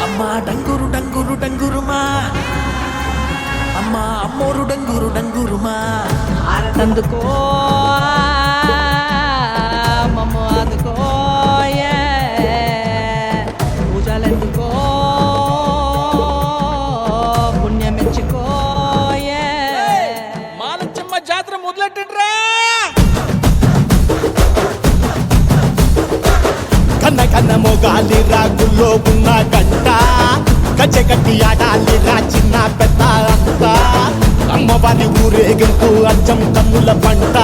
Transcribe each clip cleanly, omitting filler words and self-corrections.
అమ్మా డంగురు డంగురు డంగురుమా, అమ్మా అమ్మోరు డంగురు డంగురుమా, ఆరతందుకో మమ్మ అందుకో పూజలెందుకో పుణ్యమెచ్చుకో మాలచ్చమ్మ జాతర మొదలెట్టండ్రా. కన్న కన్న మొగాలి రాగుల్లో ఉన్న గంట గజ్జెగట్టి ఆడాలిరా చిన్న పెద్ద అంతా. అమ్మవారి ఊరేగింపు అచ్చం కన్నుల పంట,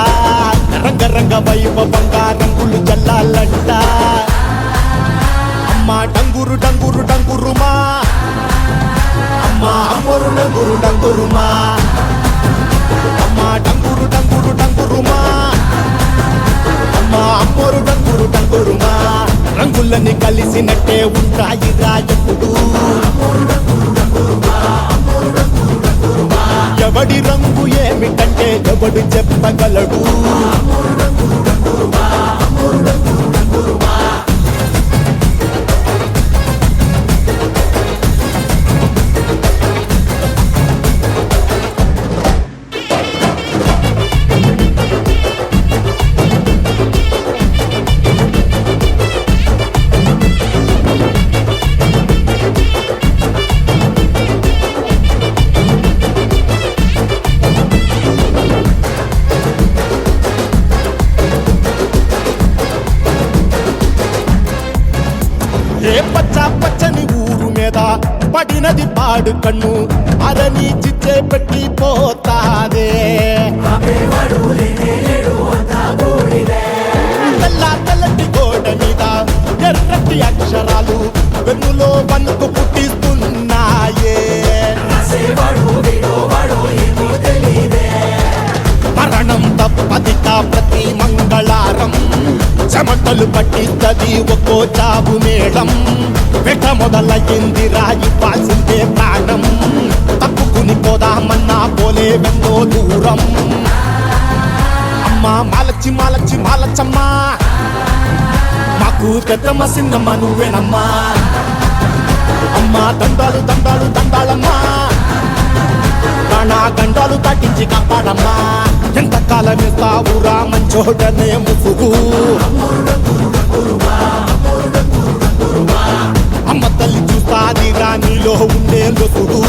రంగరంగ వైభవంగా రంగులు జల్లాలంట. అమ్మ డంగురు డంగురు డంగురుమా, అమ్మ అమ్మోరు డంగురు డంగురుమా, అమ్మ డంగురు డంగురు డంగురుమా, అమ్మ అమ్మోరు డంగురు డంగురుమా. రంగులని కలిసినట్టే ఉంటాయి రాజపుడు, ఎవడి రంగు ఏమిటంటే ఎవడు చెప్పగలడు. ఏ పచ్చ పచ్చని ఊరు మీద పడినది పాడు కన్ను, అదని చిచ్చే పెట్టి పోతాదే. తెల్ల తెల్లటి గోడ మీద ఎర్రటి అక్షరాలు వెన్నులో వణుకు పుట్టిస్తున్నాయే. మరణం తప్పదిక ప్రతి మంగళారం, చెమటలు పట్టిస్తది ఒక్కో చావు మేళం. వెట మొదలయ్యింది రాయి పాల్సిందే ప్రాణం, తప్పుకుని పోదామన్నా పోలే వెన్నో దూరం. అమ్మా మాలచ్చి మాలచ్చి మాలచ్చమ్మా, మాకు పెద్దమ్మ సిన్నమ్మ నువ్వేనమ్మా. అమ్మా దండాలు దండాలు దండాలమ్మా, ప్రాణా గండాలు దాటించి కాపాడమ్మా. ఎంతకాలం ఇస్తావురా మంచోటనే ముసుగు, అమ్మ తల్లి చూస్తాది రాణిలో ఉండే లొసుగు.